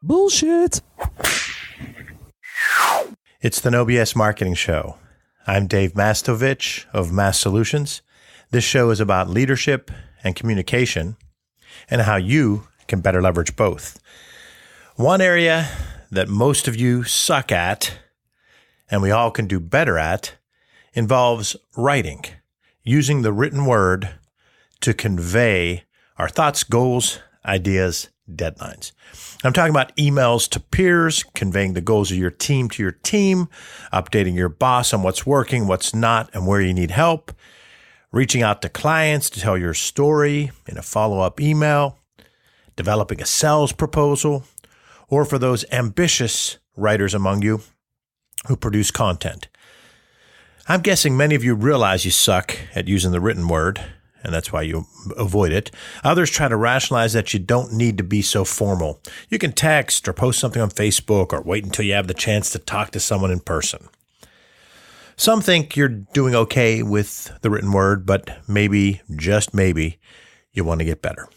Bullshit. It's the No BS Marketing Show. I'm Dave Mastovich of Mass Solutions. This show is about leadership and communication and how you can better leverage both. One area that most of you suck at, and we all can do better at, involves writing, using the written word to convey our thoughts, goals, ideas, deadlines. I'm talking about emails to peers, conveying the goals of your team to your team, updating your boss on what's working, what's not, and where you need help, reaching out to clients to tell your story in a follow-up email, developing a sales proposal, or for those ambitious writers among you who produce content. I'm guessing many of you realize you suck at using the written word, and that's why you avoid it. Others try to rationalize that you don't need to be so formal. You can text or post something on Facebook or wait until you have the chance to talk to someone in person. Some think you're doing okay with the written word, but maybe, just maybe, you want to get better.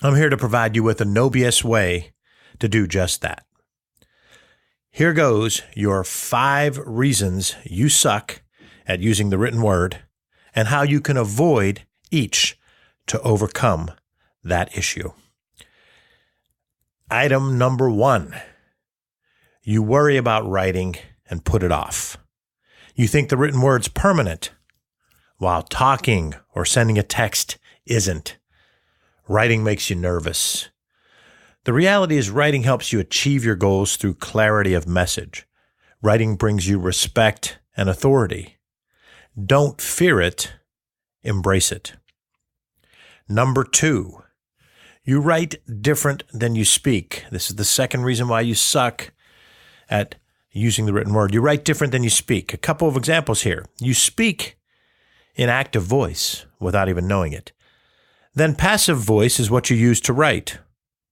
I'm here to provide you with a no BS way to do just that. Here goes your 5 reasons you suck at using the written word and how you can avoid each to overcome that issue. Item number 1, you worry about writing and put it off. You think the written word's permanent, while talking or sending a text isn't. Writing makes you nervous. The reality is writing helps you achieve your goals through clarity of message. Writing brings you respect and authority. Don't fear it, embrace it. Number 2, you write different than you speak. This is the second reason why you suck at using the written word. You write different than you speak. A couple of examples here. You speak in active voice without even knowing it. Then passive voice is what you use to write,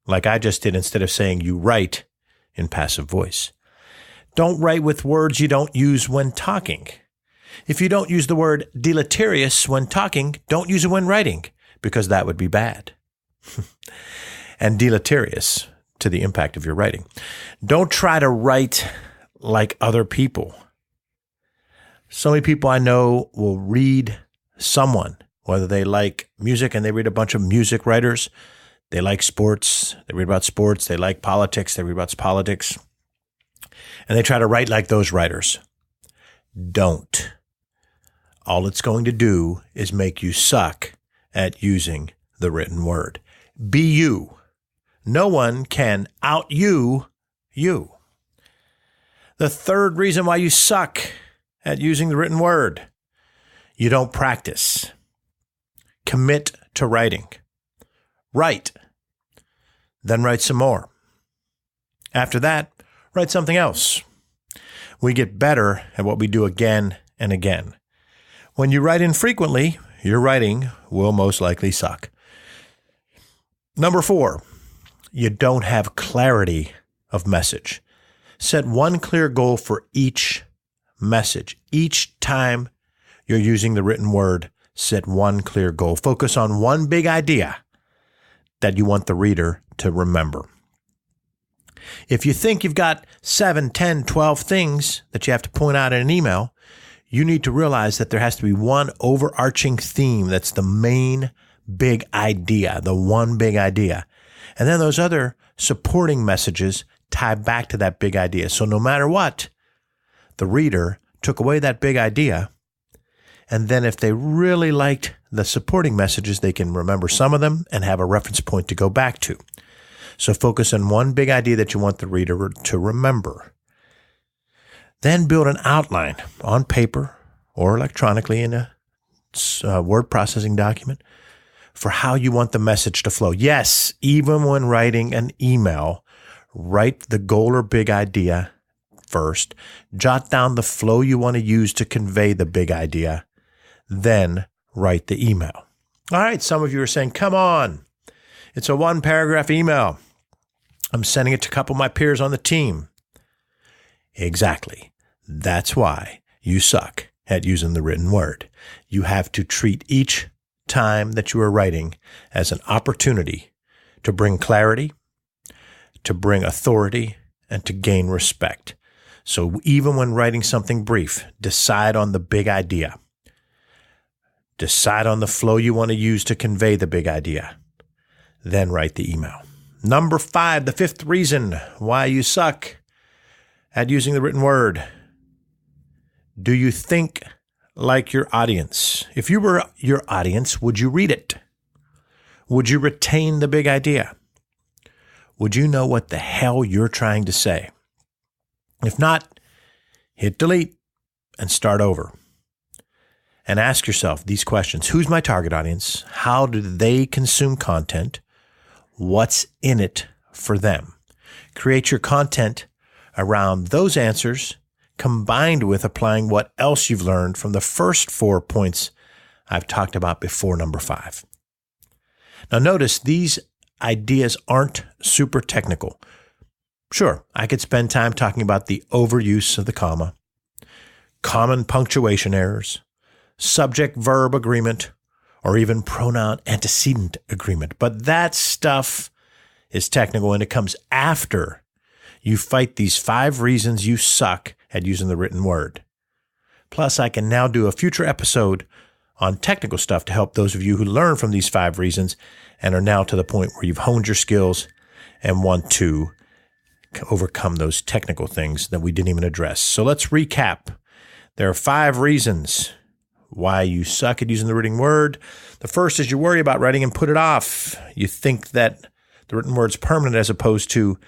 like I just did instead of saying you write in passive voice. Don't write with words you don't use when talking. If you don't use the word deleterious when talking, don't use it when writing, because that would be bad. And deleterious to the impact of your writing. Don't try to write like other people. So many people I know will read someone, whether they like music and they read a bunch of music writers, they like sports, they read about sports, they like politics, they read about politics, and they try to write like those writers. Don't. All it's going to do is make you suck at using the written word. Be you. No one can out you. The third reason why you suck at using the written word, you don't practice. Commit to writing. Write. Then write some more. After that, write something else. We get better at what we do again and again. When you write infrequently, your writing will most likely suck. Number 4, you don't have clarity of message. Set one clear goal for each message. Each time you're using the written word, set one clear goal. Focus on one big idea that you want the reader to remember. If you think you've got 7, 10, 12 things that you have to point out in an email, you need to realize that there has to be one overarching theme that's the main big idea, the one big idea. And then those other supporting messages tie back to that big idea. So no matter what, the reader took away that big idea. And then if they really liked the supporting messages, they can remember some of them and have a reference point to go back to. So focus on one big idea that you want the reader to remember. Then build an outline on paper or electronically in a word processing document for how you want the message to flow. Yes, even when writing an email, write the goal or big idea first. Jot down the flow you want to use to convey the big idea. Then write the email. All right, some of you are saying, come on, it's a 1-paragraph email. I'm sending it to a couple of my peers on the team. Exactly. That's why you suck at using the written word. You have to treat each time that you are writing as an opportunity to bring clarity, to bring authority and to gain respect. So even when writing something brief, decide on the big idea. Decide on the flow you want to use to convey the big idea. Then write the email. Number 5, the 5th reason why you suck at using the written word. Do you think like your audience? If you were your audience, would you read it? Would you retain the big idea? Would you know what the hell you're trying to say? If not, hit delete and start over. And ask yourself these questions. Who's my target audience? How do they consume content? What's in it for them? Create your content around those answers, combined with applying what else you've learned from the first 4 points I've talked about before number 5. Now notice these ideas aren't super technical. Sure, I could spend time talking about the overuse of the comma, common punctuation errors, subject-verb agreement, or even pronoun antecedent agreement. But that stuff is technical, and it comes after you fight these 5 reasons you suck at using the written word. Plus, I can now do a future episode on technical stuff to help those of you who learn from these 5 reasons and are now to the point where you've honed your skills and want to overcome those technical things that we didn't even address. So let's recap. There are 5 reasons why you suck at using the written word. The first is you worry about writing and put it off. You think that the written word's permanent as opposed to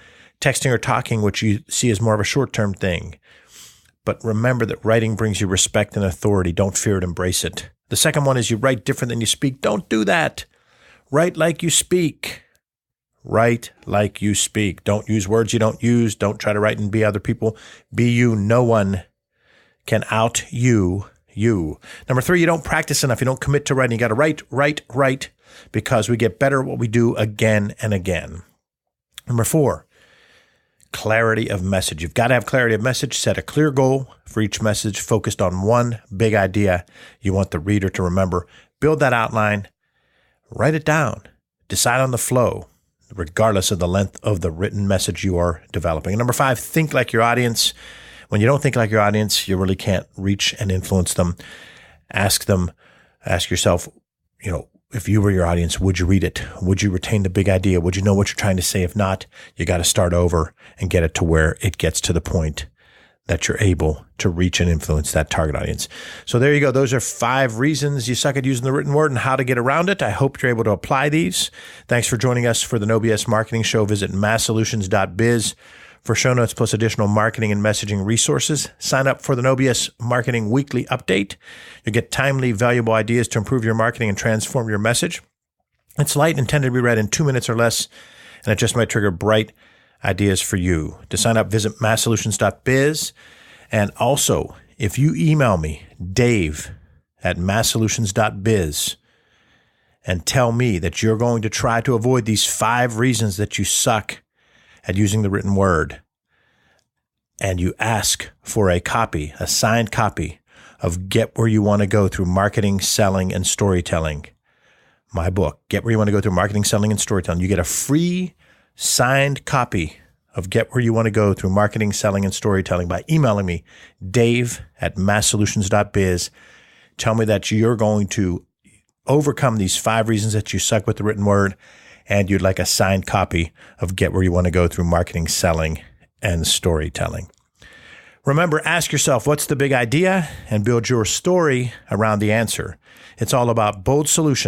texting or talking, which you see as more of a short-term thing. But remember that writing brings you respect and authority. Don't fear it, embrace it. The second one is you write different than you speak. Don't do that. Write like you speak. Write like you speak. Don't use words you don't use. Don't try to write and be other people. Be you. No one can out you. Number 3, you don't practice enough. You don't commit to writing. You got to write, because we get better at what we do again and again. Number 4, clarity of message. You've got to have clarity of message. Set a clear goal for each message focused on one big idea you want the reader to remember. Build that outline. Write it down. Decide on the flow, regardless of the length of the written message you are developing. And number 5, think like your audience. When you don't think like your audience, you really can't reach and influence them. Ask yourself, if you were your audience, would you read it? Would you retain the big idea? Would you know what you're trying to say? If not, you got to start over and get it to where it gets to the point that you're able to reach and influence that target audience. So there you go. Those are 5 reasons you suck at using the written word and how to get around it. I hope you're able to apply these. Thanks for joining us for the No BS Marketing Show. Visit masssolutions.biz for show notes plus additional marketing and messaging resources. Sign up for the No BS Marketing Weekly Update. You'll get timely, valuable ideas to improve your marketing and transform your message. It's light and intended to be read in 2 minutes or less, and it just might trigger bright ideas for you. To sign up, visit masssolutions.biz. And also, if you email me, dave@masssolutions.biz, and tell me that you're going to try to avoid these 5 reasons that you suck at using the written word, and you ask for a signed copy of Get Where You Want to Go Through Marketing, Selling, and Storytelling, my book, Get Where You Want to Go Through Marketing, Selling, and Storytelling, you get a free signed copy of Get Where You Want to Go Through Marketing, Selling, and Storytelling by emailing me, dave@masssolutions.biz. Tell me that you're going to overcome these 5 reasons that you suck with the written word, and you'd like a signed copy of Get Where You Want to Go Through Marketing, Selling, and Storytelling. Remember, ask yourself, what's the big idea? And build your story around the answer. It's all about bold solutions